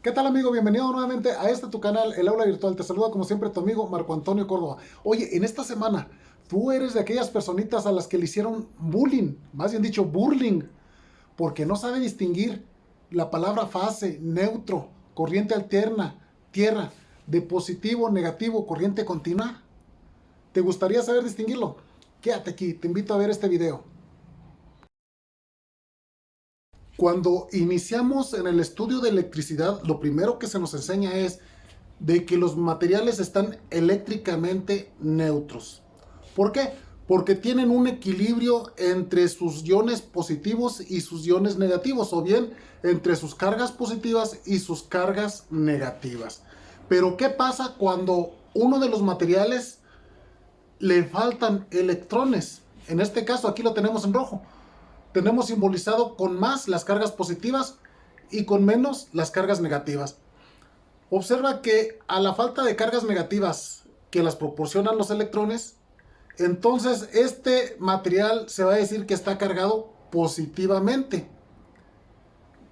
¿Qué tal, amigo? Bienvenido nuevamente a este tu canal, El Aula Virtual. Te saluda como siempre tu amigo Marco Antonio Córdoba. Oye, en esta semana, tú eres de aquellas personitas a las que le hicieron bullying, más bien dicho, burling, porque no sabe distinguir la palabra fase, neutro, corriente alterna, tierra, de positivo, negativo, corriente continua. ¿Te gustaría saber distinguirlo? Quédate aquí, te invito a ver este video. Cuando iniciamos en el estudio de electricidad, lo primero que se nos enseña es de que los materiales están eléctricamente neutros. ¿Por qué? Porque tienen un equilibrio entre sus iones positivos y sus iones negativos, o bien entre sus cargas positivas y sus cargas negativas. Pero ¿qué pasa cuando uno de los materiales le faltan electrones? En este caso aquí lo tenemos en rojo. Tenemos simbolizado con más las cargas positivas y con menos las cargas negativas. Observa que a la falta de cargas negativas que las proporcionan los electrones, entonces este material se va a decir que está cargado positivamente.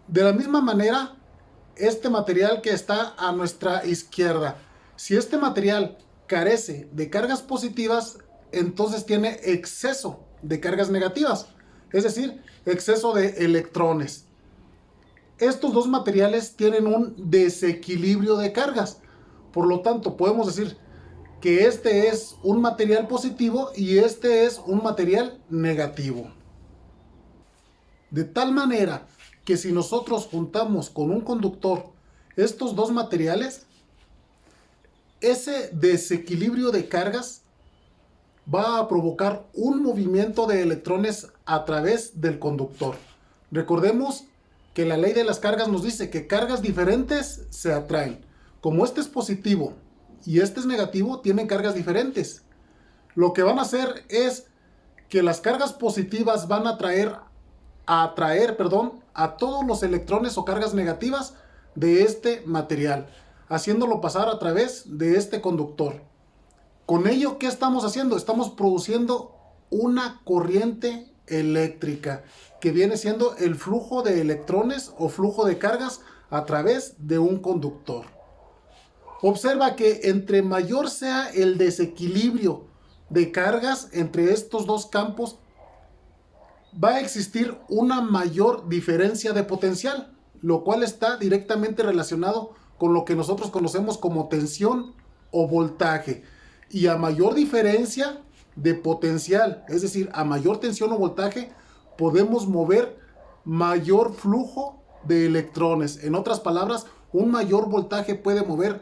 De la misma manera, este material que está a nuestra izquierda, si este material carece de cargas positivas, entonces tiene exceso de cargas negativas, es decir, exceso de electrones. Estos dos materiales tienen un desequilibrio de cargas. Por lo tanto, podemos decir que este es un material positivo y este es un material negativo. De tal manera que si nosotros juntamos con un conductor estos dos materiales, ese desequilibrio de cargas va a provocar un movimiento de electrones a través del conductor. Recordemos que la ley de las cargas nos dice que cargas diferentes se atraen. Como este es positivo y este es negativo, tienen cargas diferentes. Lo que van a hacer es que las cargas positivas van a atraer, a todos los electrones o cargas negativas de este material, haciéndolo pasar a través de este conductor. Con ello, ¿qué estamos haciendo? Estamos produciendo una corriente eléctrica, que viene siendo el flujo de electrones o flujo de cargas a través de un conductor. Observa que entre mayor sea el desequilibrio de cargas entre estos dos campos, va a existir una mayor diferencia de potencial, lo cual está directamente relacionado con lo que nosotros conocemos como tensión o voltaje. Y a mayor diferencia de potencial, es decir, a mayor tensión o voltaje, podemos mover mayor flujo de electrones. En otras palabras, un mayor voltaje puede mover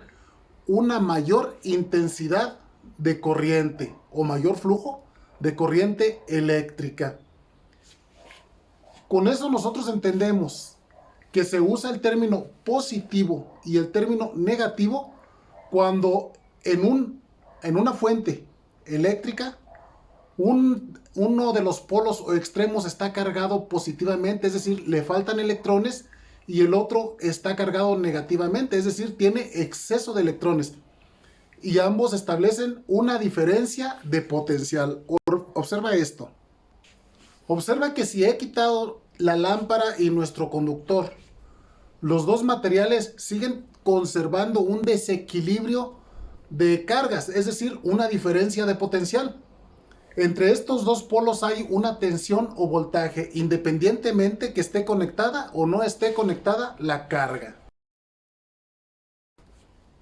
una mayor intensidad de corriente o mayor flujo de corriente eléctrica. Con eso nosotros entendemos que se usa el término positivo y el término negativo cuando en una fuente eléctrica uno de los polos o extremos está cargado positivamente, es decir, le faltan electrones, y el otro está cargado negativamente, es decir, tiene exceso de electrones. Y ambos establecen una diferencia de potencial. Observa esto. Observa que si he quitado la lámpara y nuestro conductor, los dos materiales siguen conservando un desequilibrio de cargas, es decir, una diferencia de potencial. Entre estos dos polos hay una tensión o voltaje, independientemente que esté conectada o no esté conectada la carga.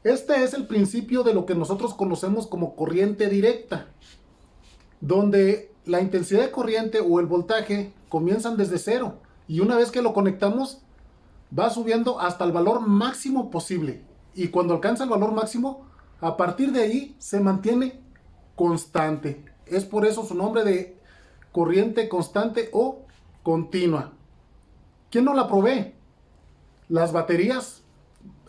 Este es el principio de lo que nosotros conocemos como corriente directa, donde la intensidad de corriente o el voltaje comienzan desde cero, y una vez que lo conectamos va subiendo hasta el valor máximo posible, y cuando alcanza el valor máximo, a partir de ahí se mantiene constante. Es por eso su nombre de corriente constante o continua. ¿Quién nos la provee? Las baterías,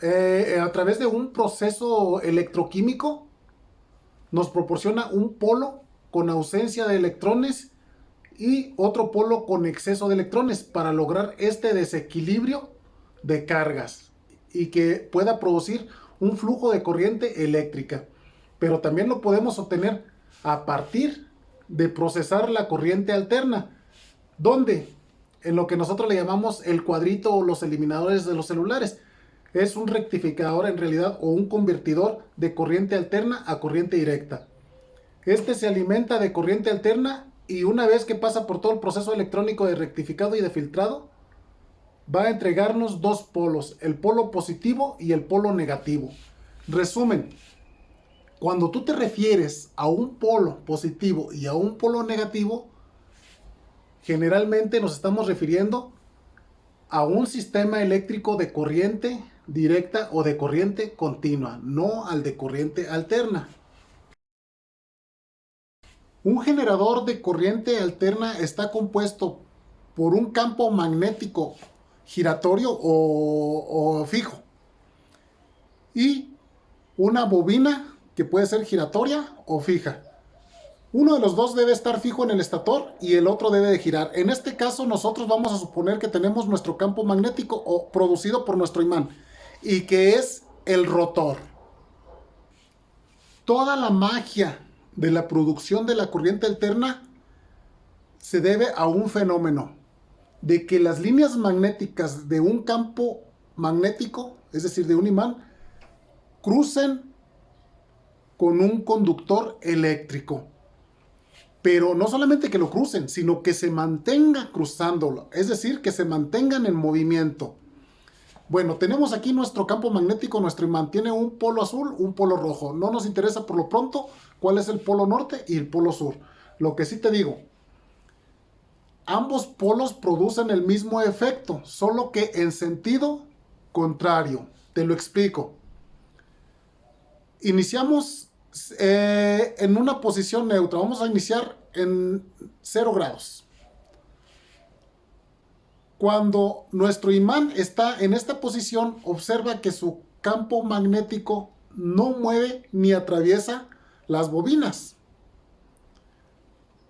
a través de un proceso electroquímico, nos proporciona un polo con ausencia de electrones y otro polo con exceso de electrones para lograr este desequilibrio de cargas y que pueda producir un flujo de corriente eléctrica. Pero también lo podemos obtener a partir de procesar la corriente alterna, donde en lo que nosotros le llamamos el cuadrito o los eliminadores de los celulares. es un rectificador en realidad o un convertidor de corriente alterna a corriente directa. Este se alimenta de corriente alterna y una vez que pasa por todo el proceso electrónico de rectificado y de filtrado, va a entregarnos dos polos, el polo positivo y el polo negativo. Resumen, cuando tú te refieres a un polo positivo y a un polo negativo, generalmente nos estamos refiriendo a un sistema eléctrico de corriente directa o de corriente continua, no al de corriente alterna. Un generador de corriente alterna está compuesto por un campo magnético giratorio o fijo y una bobina que puede ser giratoria o fija. Uno de los dos debe estar fijo en el estator y el otro debe de girar. En este caso nosotros vamos a suponer que tenemos nuestro campo magnético o producido por nuestro imán y que es el rotor. Toda la magia de la producción de la corriente alterna se debe a un fenómeno de que las líneas magnéticas de un campo magnético, es decir, de un imán, crucen con un conductor eléctrico. Pero no solamente que lo crucen, sino que se mantenga cruzándolo, es decir, que se mantengan en movimiento. Bueno, tenemos aquí nuestro campo magnético, nuestro imán tiene un polo azul, un polo rojo. No nos interesa por lo pronto cuál es el polo norte y el polo sur. Lo que sí te digo, ambos polos producen el mismo efecto, solo que en sentido contrario. Te lo explico. Iniciamos en una posición neutra. Vamos a iniciar en 0 grados. Cuando nuestro imán está en esta posición, observa que su campo magnético no mueve ni atraviesa las bobinas.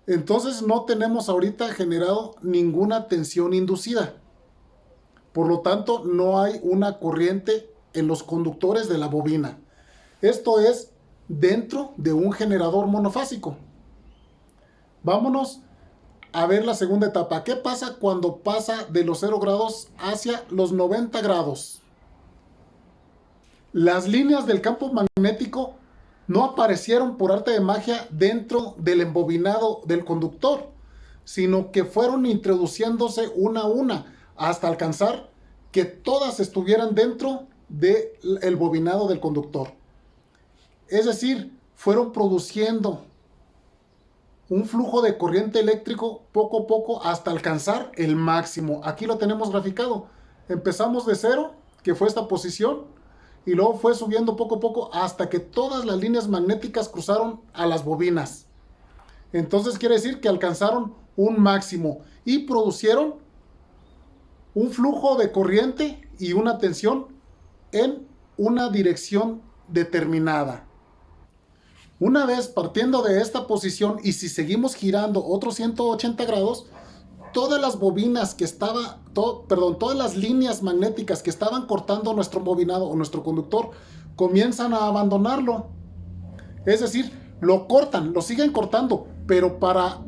Entonces no tenemos ahorita generado ninguna tensión inducida. Por lo tanto, no hay una corriente en los conductores de la bobina. Esto es dentro de un generador monofásico. Vámonos a ver la segunda etapa. ¿Qué pasa cuando pasa de los 0 grados hacia los 90 grados? Las líneas del campo magnético no aparecieron por arte de magia dentro del embobinado del conductor, sino que fueron introduciéndose una a una hasta alcanzar que todas estuvieran dentro del bobinado del conductor. Es decir, fueron produciendo un flujo de corriente eléctrico poco a poco hasta alcanzar el máximo. Aquí lo tenemos graficado. Empezamos de 0, que fue esta posición, y luego fue subiendo poco a poco hasta que todas las líneas magnéticas cruzaron a las bobinas. Entonces quiere decir que alcanzaron un máximo y producieron un flujo de corriente y una tensión en una dirección determinada. Una vez partiendo de esta posición y si seguimos girando otros 180 grados, todas las bobinas que todas las líneas magnéticas que estaban cortando nuestro bobinado o nuestro conductor comienzan a abandonarlo. Es decir, lo cortan, lo siguen cortando, pero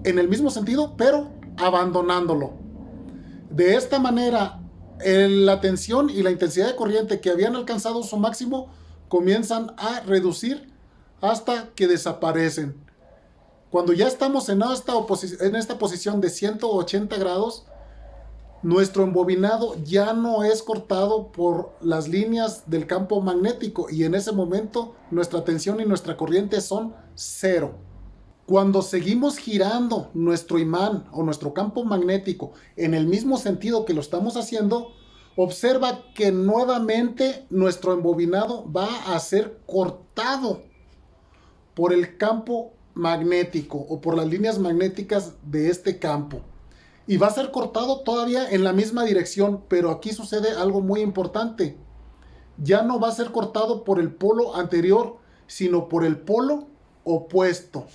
en el mismo sentido, pero abandonándolo. De esta manera, la tensión y la intensidad de corriente que habían alcanzado su máximo comienzan a reducir hasta que desaparecen. Cuando ya estamos en esta posición de 180 grados, nuestro embobinado ya no es cortado por las líneas del campo magnético y en ese momento nuestra tensión y nuestra corriente son 0. Cuando seguimos girando nuestro imán o nuestro campo magnético en el mismo sentido que lo estamos haciendo, observa que nuevamente nuestro embobinado va a ser cortado por el campo magnético o por las líneas magnéticas de este campo. Y va a ser cortado todavía en la misma dirección, pero aquí sucede algo muy importante. Ya no va a ser cortado por el polo anterior, sino por el polo opuesto.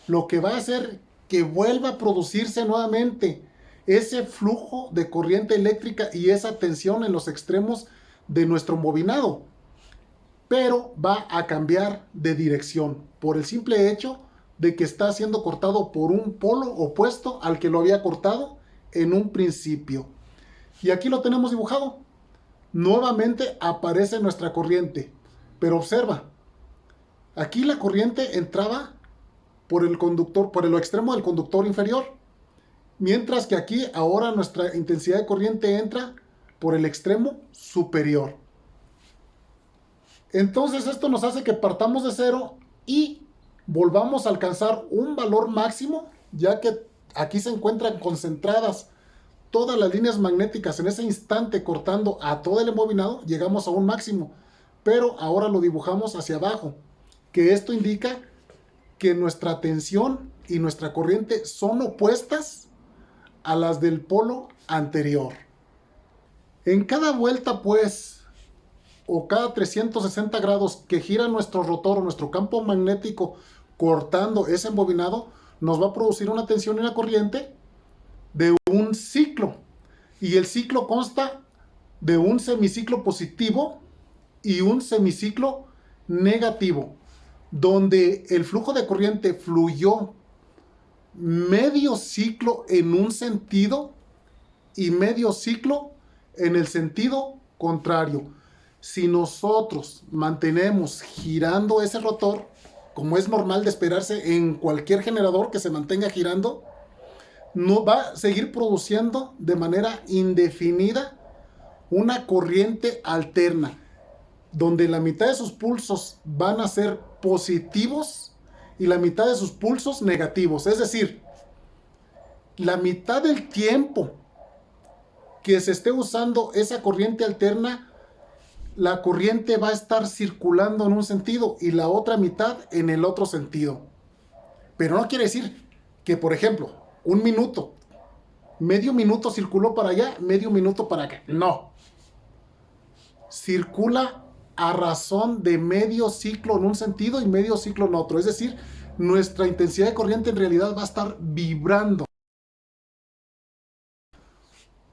Lo que va a hacer que vuelva a producirse nuevamente ese flujo de corriente eléctrica y esa tensión en los extremos de nuestro embobinado. Pero va a cambiar de dirección por el simple hecho de que está siendo cortado por un polo opuesto al que lo había cortado en un principio. Y aquí lo tenemos dibujado. nuevamente aparece nuestra corriente. Pero observa, aquí la corriente entraba por el conductor, por el extremo del conductor inferior, mientras que aquí ahora nuestra intensidad de corriente entra por el extremo superior. Entonces esto nos hace que partamos de cero y volvamos a alcanzar un valor máximo, ya que aquí se encuentran concentradas todas las líneas magnéticas en ese instante cortando a todo el embobinado, llegamos a un máximo, pero ahora lo dibujamos hacia abajo, que esto indica que nuestra tensión y nuestra corriente son opuestas a las del polo anterior. En cada vuelta, pues, o cada 360 grados que gira nuestro rotor o nuestro campo magnético cortando ese embobinado, nos va a producir una tensión y una corriente de un ciclo. Y el ciclo consta de un semiciclo positivo y un semiciclo negativo, donde el flujo de corriente fluyó medio ciclo en un sentido y medio ciclo en el sentido contrario. Si nosotros mantenemos girando ese rotor, como es normal de esperarse en cualquier generador que se mantenga girando, no va a seguir produciendo de manera indefinida una corriente alterna, donde la mitad de sus pulsos van a ser positivos y la mitad de sus pulsos negativos. Es decir, la mitad del tiempo que se esté usando esa corriente alterna, la corriente va a estar circulando en un sentido y la otra mitad en el otro sentido. Pero no quiere decir que, por ejemplo, un minuto, medio minuto circuló para allá, medio minuto para acá. No. Circula a razón de medio ciclo en un sentido y medio ciclo en otro. Es decir, nuestra intensidad de corriente en realidad va a estar vibrando.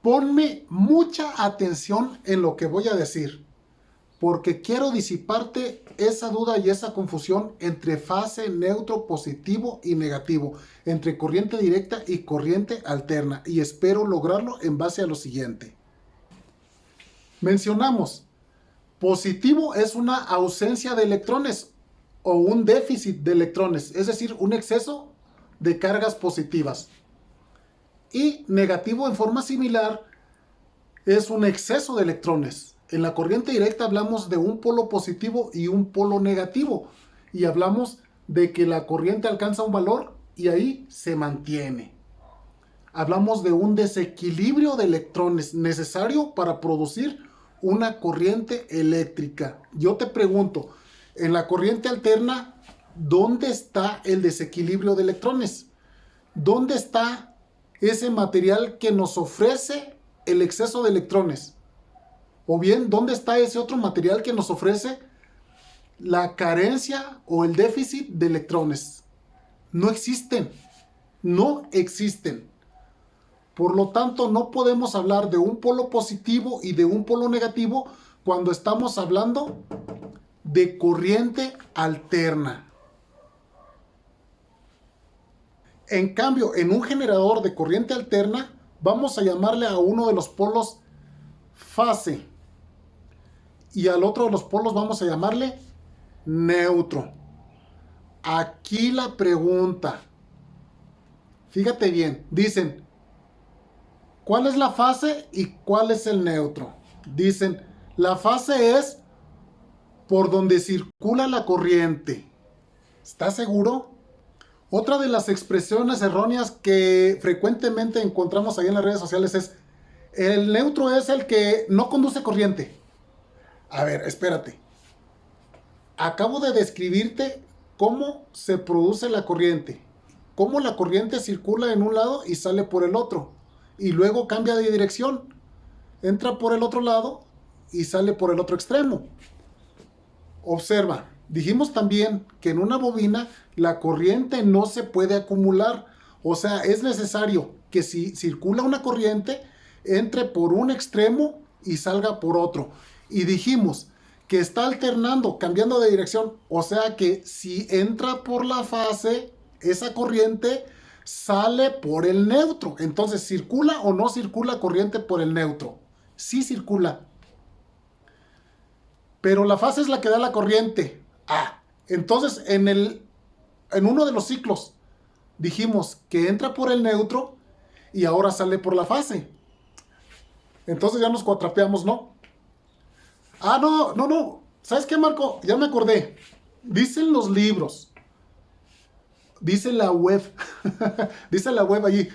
Ponme mucha atención en lo que voy a decir, porque quiero disiparte esa duda y esa confusión entre fase, neutro, positivo y negativo, entre corriente directa y corriente alterna, y espero lograrlo en base a lo siguiente. Mencionamos, positivo es una ausencia de electrones o un déficit de electrones, es decir, un exceso de cargas positivas. Y negativo en forma similar es un exceso de electrones. En la corriente directa hablamos de un polo positivo y un polo negativo. Y hablamos de que la corriente alcanza un valor y ahí se mantiene. Hablamos de un desequilibrio de electrones necesario para producir una corriente eléctrica. Yo te pregunto, en la corriente alterna, ¿dónde está el desequilibrio de electrones? ¿Dónde está ese material que nos ofrece el exceso de electrones? O bien, ¿dónde está ese otro material que nos ofrece la carencia o el déficit de electrones? No existen. No existen. Por lo tanto, no podemos hablar de un polo positivo y de un polo negativo cuando estamos hablando de corriente alterna. En cambio, en un generador de corriente alterna, vamos a llamarle a uno de los polos fase y al otro de los polos vamos a llamarle neutro. Aquí la pregunta, fíjate bien, dicen, ¿cuál es la fase y cuál es el neutro? Dicen, la fase es por donde circula la corriente. ¿Estás seguro? Otra de las expresiones erróneas que frecuentemente encontramos ahí en las redes sociales es, el neutro es el que no conduce corriente. A ver, espérate. Acabo de describirte cómo se produce la corriente, cómo la corriente circula en un lado y sale por el otro, y luego cambia de dirección, entra por el otro lado y sale por el otro extremo. Observa, dijimos también que en una bobina la corriente no se puede acumular, o sea, es necesario que si circula una corriente, entre por un extremo y salga por otro. Y dijimos que está alternando, cambiando de dirección, o sea que si entra por la fase, esa corriente sale por el neutro. Entonces, ¿circula o no circula corriente por el neutro? Sí circula. pero la fase es la que da la corriente. Entonces en uno de los ciclos dijimos que entra por el neutro y ahora sale por la fase. Entonces ya nos cuatrapeamos, ¿no? No. ¿Sabes qué, Marco? Ya me acordé. Dicen los libros. Dice la web. Dice la web allí.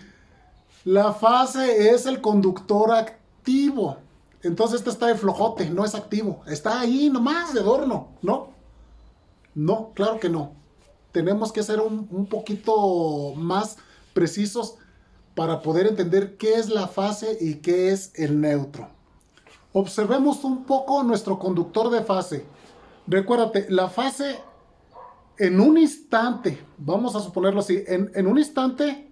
La fase es el conductor activo. Entonces este está de flojote, no es activo. Está ahí nomás de adorno, ¿no? No, claro que no. Tenemos que ser un poquito más precisos para poder entender qué es la fase y qué es el neutro. Observemos un poco nuestro conductor de fase. Recuérdate, la fase en un instante, vamos a suponerlo así, en un instante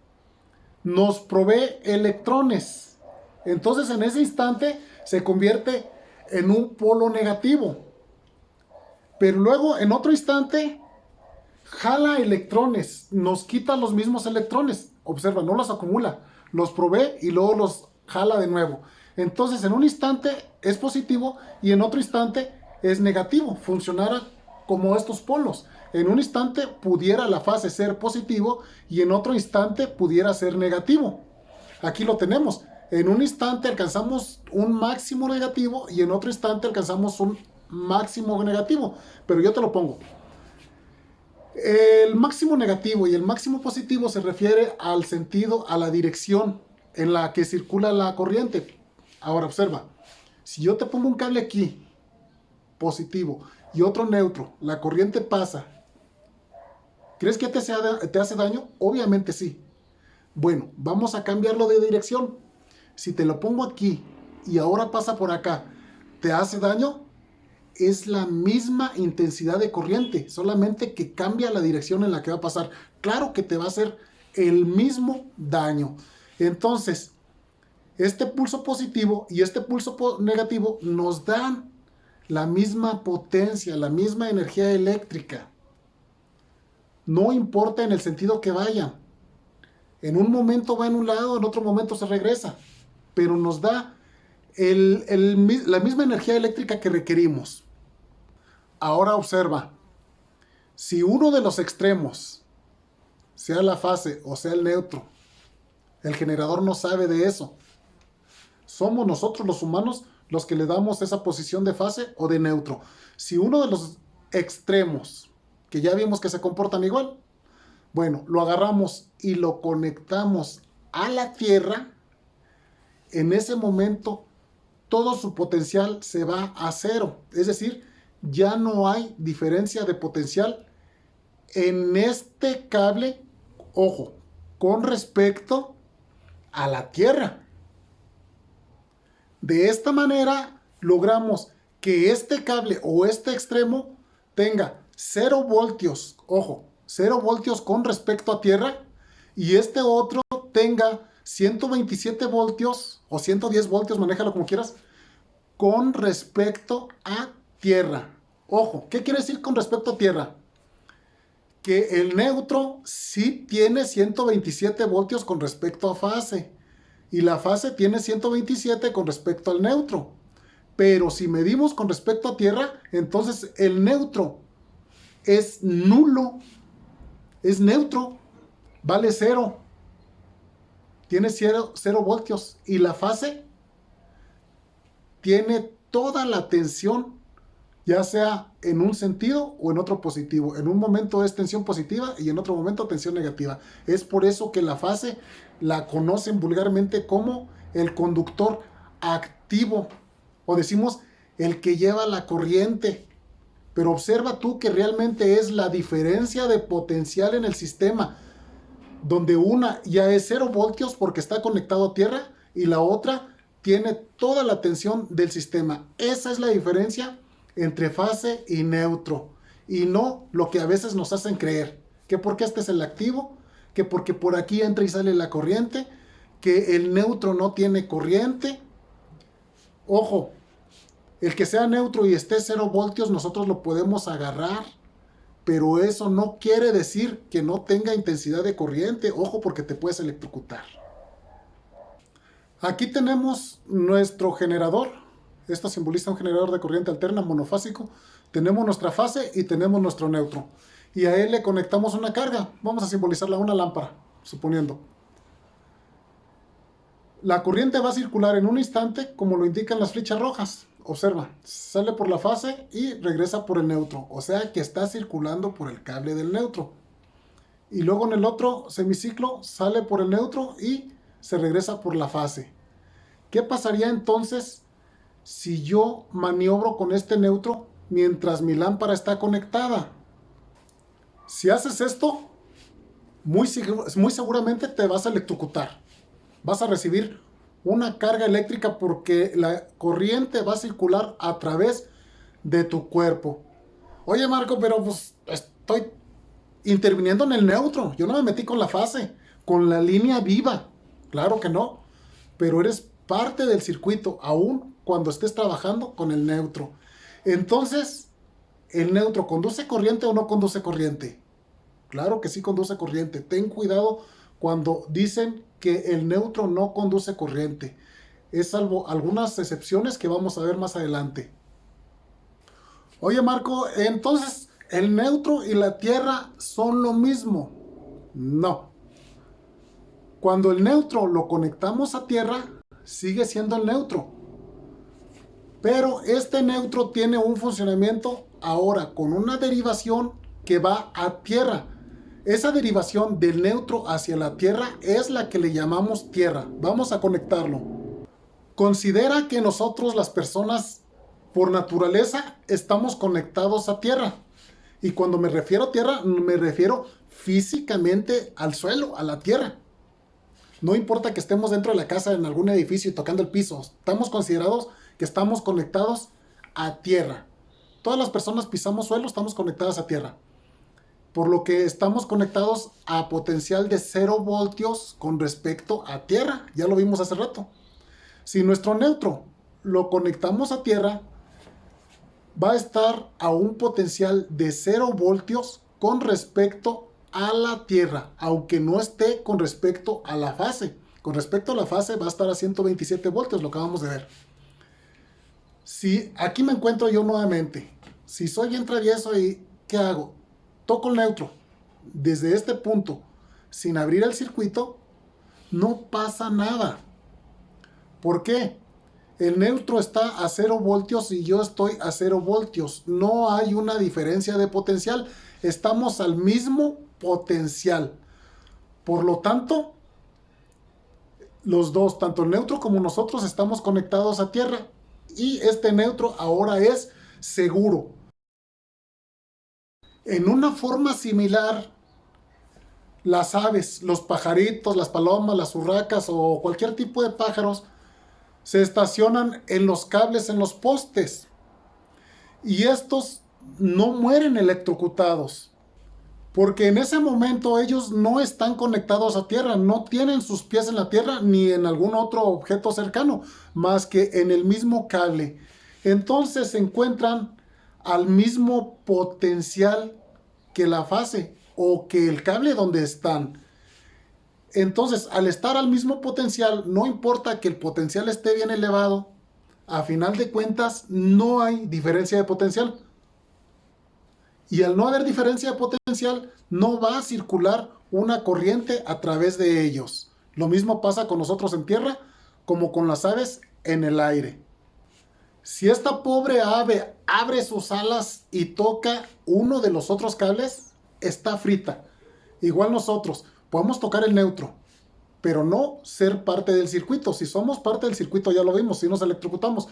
nos provee electrones. Entonces en ese instante se convierte en un polo negativo. Pero luego en otro instante jala electrones, nos quita los mismos electrones. Observa, no los acumula, los provee y luego los jala de nuevo. Entonces en un instante es positivo y en otro instante es negativo. Funcionará como estos polos. En un instante pudiera la fase ser positivo y en otro instante pudiera ser negativo. Aquí lo tenemos. En un instante alcanzamos un máximo negativo y en otro instante alcanzamos un máximo negativo. Pero yo te lo pongo. El máximo negativo y el máximo positivo se refiere al sentido, a la dirección en la que circula la corriente. Ahora observa, si yo te pongo un cable aquí, positivo, y otro neutro, la corriente pasa, ¿crees que te hace daño? Obviamente sí. Bueno, vamos a cambiarlo de dirección. Si te lo pongo aquí y ahora pasa por acá, ¿te hace daño? Es la misma intensidad de corriente, solamente que cambia la dirección en la que va a pasar. Claro que te va a hacer el mismo daño. Entonces, este pulso positivo y este pulso negativo nos dan la misma potencia, la misma energía eléctrica. No importa en el sentido que vayan. En un momento va en un lado, en otro momento se regresa. Pero nos da la misma energía eléctrica que requerimos. Ahora observa, si uno de los extremos, sea la fase o sea el neutro, el generador no sabe de eso. Somos nosotros los humanos los que le damos esa posición de fase o de neutro. Si uno de los extremos, que ya vimos que se comportan igual, bueno, lo agarramos y lo conectamos a la Tierra, en ese momento todo su potencial se va a cero. Es decir, ya no hay diferencia de potencial en este cable, ojo, con respecto a la Tierra. De esta manera logramos que este cable o este extremo tenga 0 voltios, ojo, 0 voltios con respecto a Tierra, y este otro tenga 127 voltios o 110 voltios, manéjalo como quieras, con respecto a Tierra. Ojo, ¿qué quiere decir con respecto a Tierra? Que el neutro sí tiene 127 voltios con respecto a fase. Y la fase tiene 127 con respecto al neutro. Pero si medimos con respecto a Tierra, entonces el neutro es nulo. Es neutro. Vale 0. Tiene 0 voltios. Y la fase tiene toda la tensión, ya sea en un sentido o en otro positivo. En un momento es tensión positiva y en otro momento tensión negativa. Es por eso que la fase la conocen vulgarmente como el conductor activo, o decimos el que lleva la corriente. Pero observa tú que realmente es la diferencia de potencial en el sistema, donde una ya es 0 voltios porque está conectado a Tierra y la otra tiene toda la tensión del sistema. Esa es la diferencia entre fase y neutro, y no lo que a veces nos hacen creer, que porque este es el activo, que porque por aquí entra y sale la corriente, que el neutro no tiene corriente. Ojo, el que sea neutro y esté 0 voltios nosotros lo podemos agarrar, pero eso no quiere decir que no tenga intensidad de corriente. Ojo, porque te puedes electrocutar. Aquí tenemos nuestro generador. Esto simboliza un generador de corriente alterna monofásico. Tenemos nuestra fase y tenemos nuestro neutro. Y a él le conectamos una carga. Vamos a simbolizarla una lámpara, suponiendo. La corriente va a circular en un instante, como lo indican las flechas rojas. Observa, sale por la fase y regresa por el neutro. O sea que está circulando por el cable del neutro. Y luego en el otro semiciclo sale por el neutro y se regresa por la fase. ¿Qué pasaría entonces si yo maniobro con este neutro mientras mi lámpara está conectada? Si haces esto, muy seguramente te vas a electrocutar. Vas a recibir una carga eléctrica porque la corriente va a circular a través de tu cuerpo. Oye, Marco, pero pues estoy interviniendo en el neutro. Yo no me metí con la fase, con la línea viva. Claro que no. Pero eres parte del circuito, aún cuando estés trabajando con el neutro. Entonces, ¿el neutro conduce corriente o no conduce corriente? Claro que sí conduce corriente. Ten cuidado cuando dicen que el neutro no conduce corriente. Es salvo algunas excepciones que vamos a ver más adelante. Oye, Marco, entonces, ¿el neutro y la Tierra son lo mismo? No. Cuando el neutro lo conectamos a Tierra, sigue siendo el neutro. Pero este neutro tiene un funcionamiento ahora con una derivación que va a Tierra. Esa derivación del neutro hacia la Tierra es la que le llamamos Tierra. Vamos a conectarlo. Considera que nosotros, las personas, por naturaleza, estamos conectados a Tierra. Y cuando me refiero a Tierra, me refiero físicamente al suelo, a la Tierra. No importa que estemos dentro de la casa, en algún edificio y tocando el piso. Estamos considerados que estamos conectados a Tierra. Todas las personas pisamos suelo, estamos conectadas a Tierra. Por lo que estamos conectados a potencial de 0 voltios con respecto a Tierra. Ya lo vimos hace rato. Si nuestro neutro lo conectamos a Tierra, va a estar a un potencial de 0 voltios con respecto a la Tierra, aunque no esté con respecto a la fase. Con respecto a la fase va a estar a 127 voltios, lo acabamos de ver. Si aquí me encuentro yo nuevamente, si soy bien travieso, ¿y qué hago? Toco el neutro desde este punto sin abrir el circuito, no pasa nada. ¿Por qué? El neutro está a 0 voltios y yo estoy a 0 voltios. No hay una diferencia de potencial. Estamos al mismo potencial. Por lo tanto, los dos, tanto el neutro como nosotros, estamos conectados a Tierra. Y este neutro ahora es seguro. En una forma similar, las aves, los pajaritos, las palomas, las urracas o cualquier tipo de pájaros se estacionan en los cables, en los postes. Y estos no mueren electrocutados. Porque en ese momento ellos no están conectados a tierra, no tienen sus pies en la tierra ni en algún otro objeto cercano, más que en el mismo cable. Entonces se encuentran al mismo potencial que la fase o que el cable donde están. Entonces, al estar al mismo potencial, no importa que el potencial esté bien elevado, a final de cuentas no hay diferencia de potencial. Y al no haber diferencia de potencial, no va a circular una corriente a través de ellos. Lo mismo pasa con nosotros en tierra como con las aves en el aire. Si esta pobre ave abre sus alas y toca uno de los otros cables, está frita. Igual nosotros podemos tocar el neutro, pero no ser parte del circuito. Si somos parte del circuito ya lo vimos, si nos electrocutamos.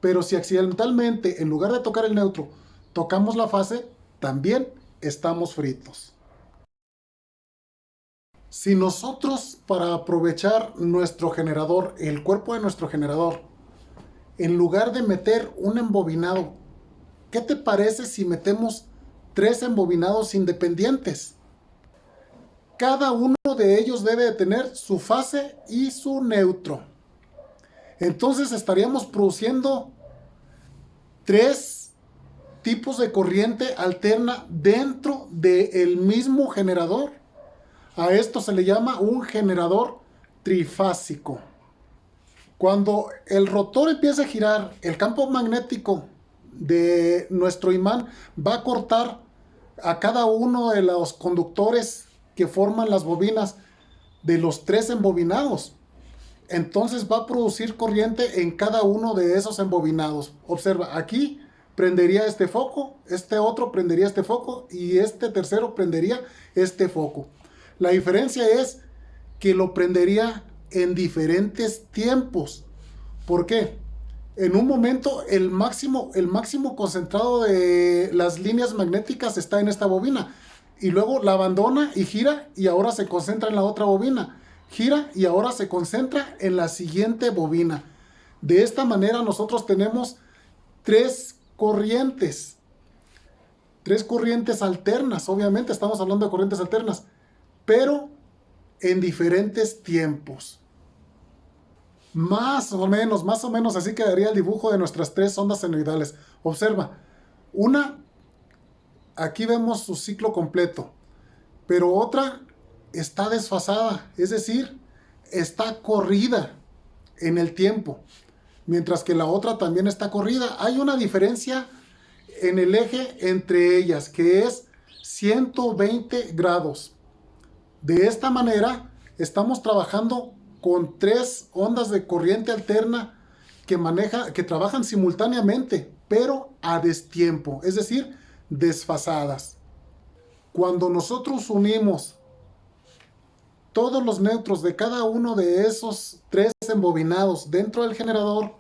Pero si accidentalmente, en lugar de tocar el neutro, tocamos la fase, también estamos fritos. Si nosotros, para aprovechar nuestro generador, el cuerpo de nuestro generador, en lugar de meter un embobinado, ¿qué te parece si metemos 3 embobinados independientes? Cada uno de ellos debe de tener su fase y su neutro. Entonces estaríamos produciendo 3 tipos de corriente alterna dentro del mismo generador. A esto se le llama un generador trifásico. Cuando el rotor empieza a girar, el campo magnético de nuestro imán va a cortar a cada uno de los conductores que forman las bobinas de los tres embobinados. Entonces va a producir corriente en cada uno de esos embobinados. Observa, aquí prendería este foco, este otro prendería este foco y este tercero prendería este foco. La diferencia es que lo prendería en diferentes tiempos. ¿Por qué? En un momento el máximo concentrado de las líneas magnéticas está en esta bobina y luego la abandona y gira y ahora se concentra en la otra bobina. Gira y ahora se concentra en la siguiente bobina. De esta manera nosotros tenemos tres corrientes alternas. Obviamente estamos hablando de corrientes alternas, pero en diferentes tiempos. Más o menos así quedaría el dibujo de nuestras tres ondas senoidales. Observa, una, aquí vemos su ciclo completo, pero otra está desfasada, es decir, está corrida en el tiempo, mientras que la otra también está corrida. Hay una diferencia en el eje entre ellas, que es 120 grados. De esta manera, estamos trabajando con tres ondas de corriente alterna que trabajan simultáneamente, pero a destiempo, es decir, desfasadas. Cuando nosotros unimos todos los neutros de cada uno de esos tres embobinados dentro del generador,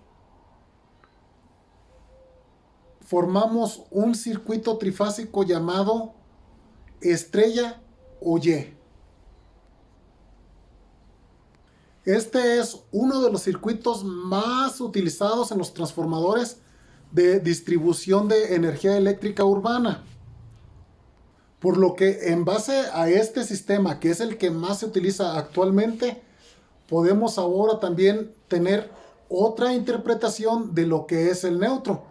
formamos un circuito trifásico llamado estrella o Y. Este es uno de los circuitos más utilizados en los transformadores de distribución de energía eléctrica urbana. Por lo que en base a este sistema, que es el que más se utiliza actualmente, podemos ahora también tener otra interpretación de lo que es el neutro.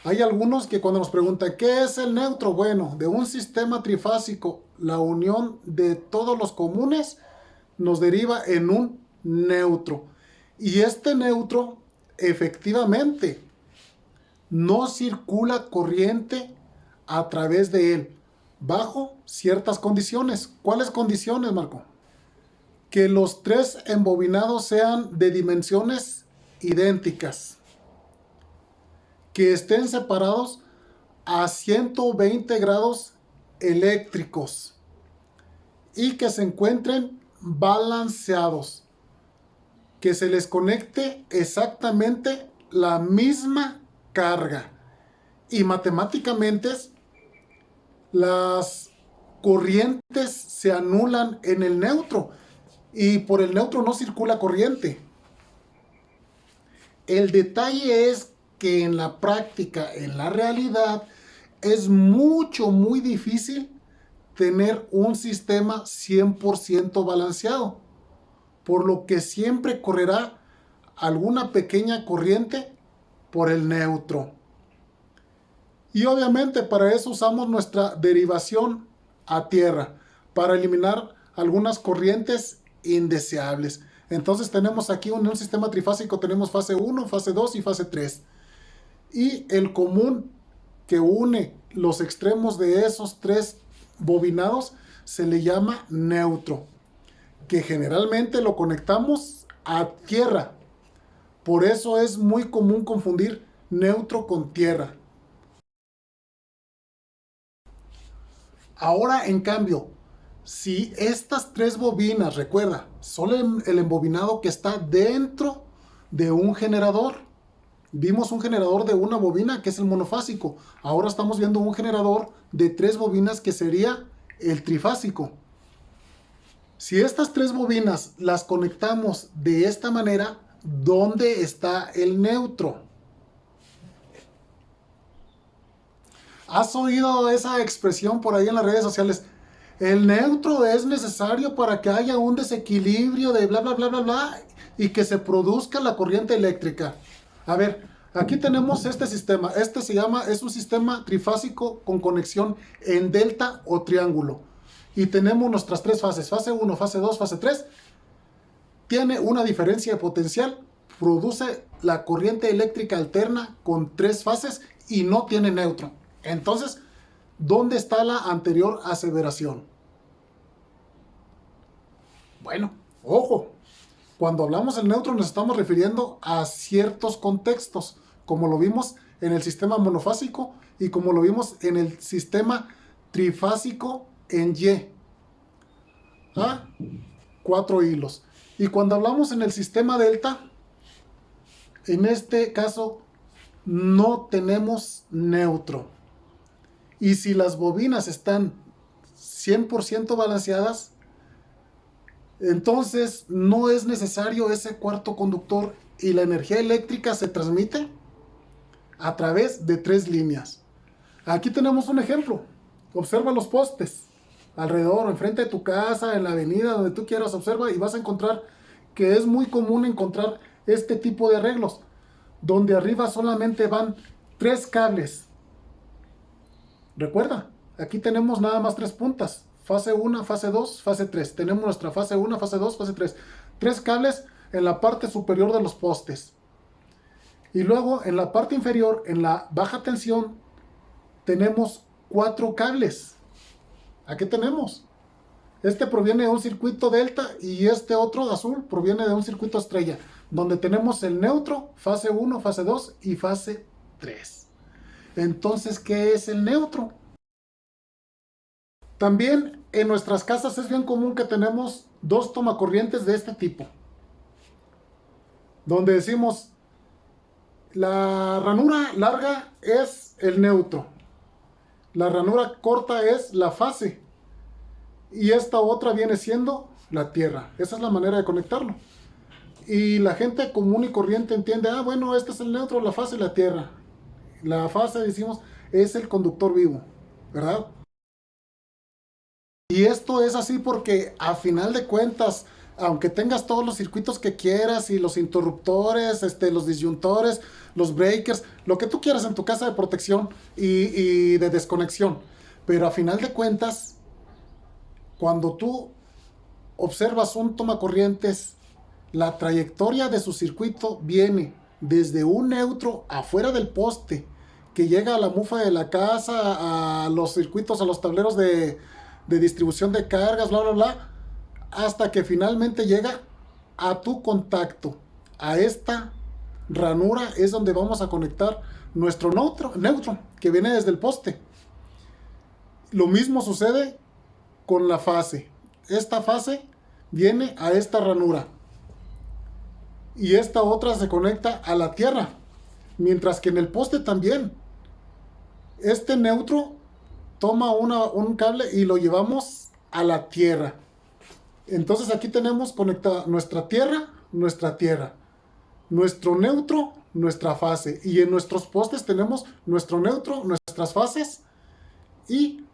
Hay algunos que cuando nos preguntan ¿qué es el neutro? Bueno, de un sistema trifásico, la unión de todos los comunes nos deriva en un neutro. Y este neutro efectivamente no circula corriente a través de él, bajo ciertas condiciones. ¿Cuáles condiciones, Marco? Que los tres embobinados sean de dimensiones idénticas, que estén separados a 120 grados eléctricos y que se encuentren balanceados, que se les conecte exactamente la misma carga. Y matemáticamente las corrientes se anulan en el neutro y por el neutro no circula corriente. El detalle es que en la práctica, en la realidad, es muy difícil tener un sistema 100% balanceado, por lo que siempre correrá alguna pequeña corriente por el neutro. Y obviamente para eso usamos nuestra derivación a tierra, para eliminar algunas corrientes indeseables. Entonces tenemos aquí un sistema trifásico, tenemos fase 1, fase 2 y fase 3. Y el común que une los extremos de esos tres bobinados se le llama neutro, que generalmente lo conectamos a tierra. Por eso es muy común confundir neutro con tierra. Ahora, en cambio, si estas tres bobinas, recuerda, son el embobinado que está dentro de un generador. Vimos un generador de una bobina que es el monofásico. Ahora estamos viendo un generador de tres bobinas que sería el trifásico. Si estas tres bobinas las conectamos de esta manera, ¿dónde está el neutro? ¿Has oído esa expresión por ahí en las redes sociales? El neutro es necesario para que haya un desequilibrio de bla, bla, bla, bla, bla, y que se produzca la corriente eléctrica. A ver, aquí tenemos este sistema. Es un sistema trifásico con conexión en delta o triángulo. Y tenemos nuestras tres fases, fase 1, fase 2, fase 3. Tiene una diferencia de potencial produce la corriente eléctrica alterna con 3 fases y no tiene neutro. Entonces, ¿dónde está la anterior aseveración? Bueno, ojo, cuando hablamos del neutro nos estamos refiriendo a ciertos contextos, como lo vimos en el sistema monofásico y como lo vimos en el sistema trifásico en Y. ¿Ah? 4 hilos. Y cuando hablamos en el sistema delta, en este caso no tenemos neutro. Y si las bobinas están 100% balanceadas, entonces no es necesario ese cuarto conductor y la energía eléctrica se transmite a través de 3 líneas. Aquí tenemos un ejemplo. Observa los postes alrededor, enfrente de tu casa, en la avenida, donde tú quieras. Observa y vas a encontrar que es muy común encontrar este tipo de arreglos, donde arriba solamente van 3 cables. Recuerda, aquí tenemos nada más 3 puntas. Fase 1, fase 2, fase 3. Tenemos nuestra fase 1, fase 2, fase 3. 3 cables en la parte superior de los postes. Y luego en la parte inferior, en la baja tensión, tenemos 4 cables. Aquí tenemos. Este proviene de un circuito delta y este otro azul proviene de un circuito estrella, donde tenemos el neutro, fase 1, fase 2 y fase 3. Entonces, ¿qué es el neutro? También en nuestras casas es bien común que tenemos 2 tomacorrientes de este tipo, donde decimos la ranura larga es el neutro, la ranura corta es la fase y esta otra viene siendo la tierra. Esa es la manera de conectarlo. Y la gente común y corriente entiende, bueno, este es el neutro, la fase y la tierra. La fase, decimos, es el conductor vivo, ¿verdad? Y esto es así porque a final de cuentas, aunque tengas todos los circuitos que quieras y los interruptores, los disyuntores, los breakers, lo que tú quieras en tu casa de protección y de desconexión, pero a final de cuentas, cuando tú observas un tomacorrientes, la trayectoria de su circuito viene desde un neutro afuera del poste, que llega a la mufa de la casa, a los circuitos, a los tableros de distribución de cargas, bla, bla, bla, hasta que finalmente llega a tu contacto. A esta ranura es donde vamos a conectar nuestro neutro que viene desde el poste. Lo mismo sucede con la fase. Esta fase viene a esta ranura y esta otra se conecta a la tierra, mientras que en el poste también este neutro toma un cable y lo llevamos a la tierra. Entonces aquí tenemos conectada nuestra tierra, nuestro neutro, nuestra fase, y en nuestros postes tenemos nuestro neutro, nuestras fases y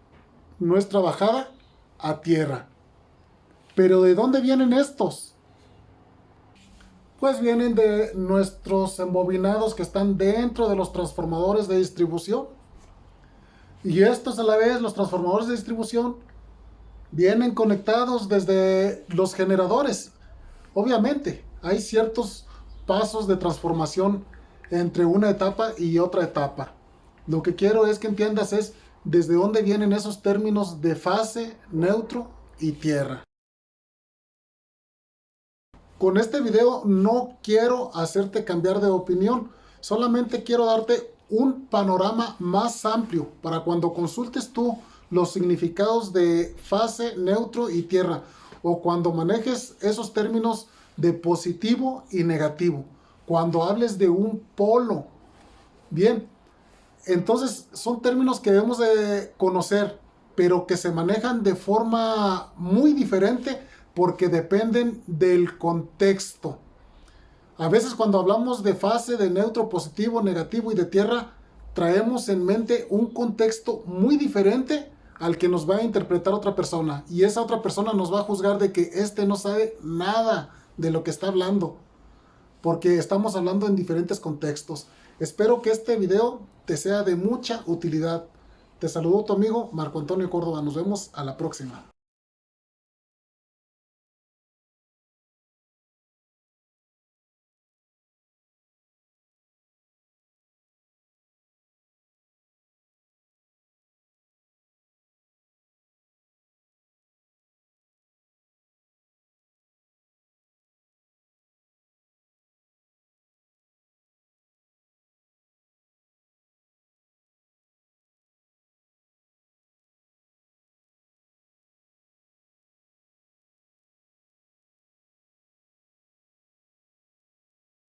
nuestra bajada a tierra. Pero ¿de dónde vienen estos? Pues vienen de nuestros embobinados que están dentro de los transformadores de distribución. Y estos a la vez, los transformadores de distribución, vienen conectados desde los generadores. Obviamente, hay ciertos pasos de transformación entre una etapa y otra etapa. Lo que quiero es que entiendas es desde dónde vienen esos términos de fase, neutro y tierra. Con este video no quiero hacerte cambiar de opinión, solamente quiero darte un panorama más amplio para cuando consultes tú los significados de fase, neutro y tierra, o cuando manejes esos términos de positivo y negativo, cuando hables de un polo. Bien, entonces son términos que debemos de conocer, pero que se manejan de forma muy diferente porque dependen del contexto. A veces cuando hablamos de fase, de neutro, positivo, negativo y de tierra, traemos en mente un contexto muy diferente al que nos va a interpretar otra persona. Y esa otra persona nos va a juzgar de que no sabe nada de lo que está hablando, porque estamos hablando en diferentes contextos. Espero que este video te sea de mucha utilidad. Te saludo tu amigo Marco Antonio Córdoba. Nos vemos a la próxima.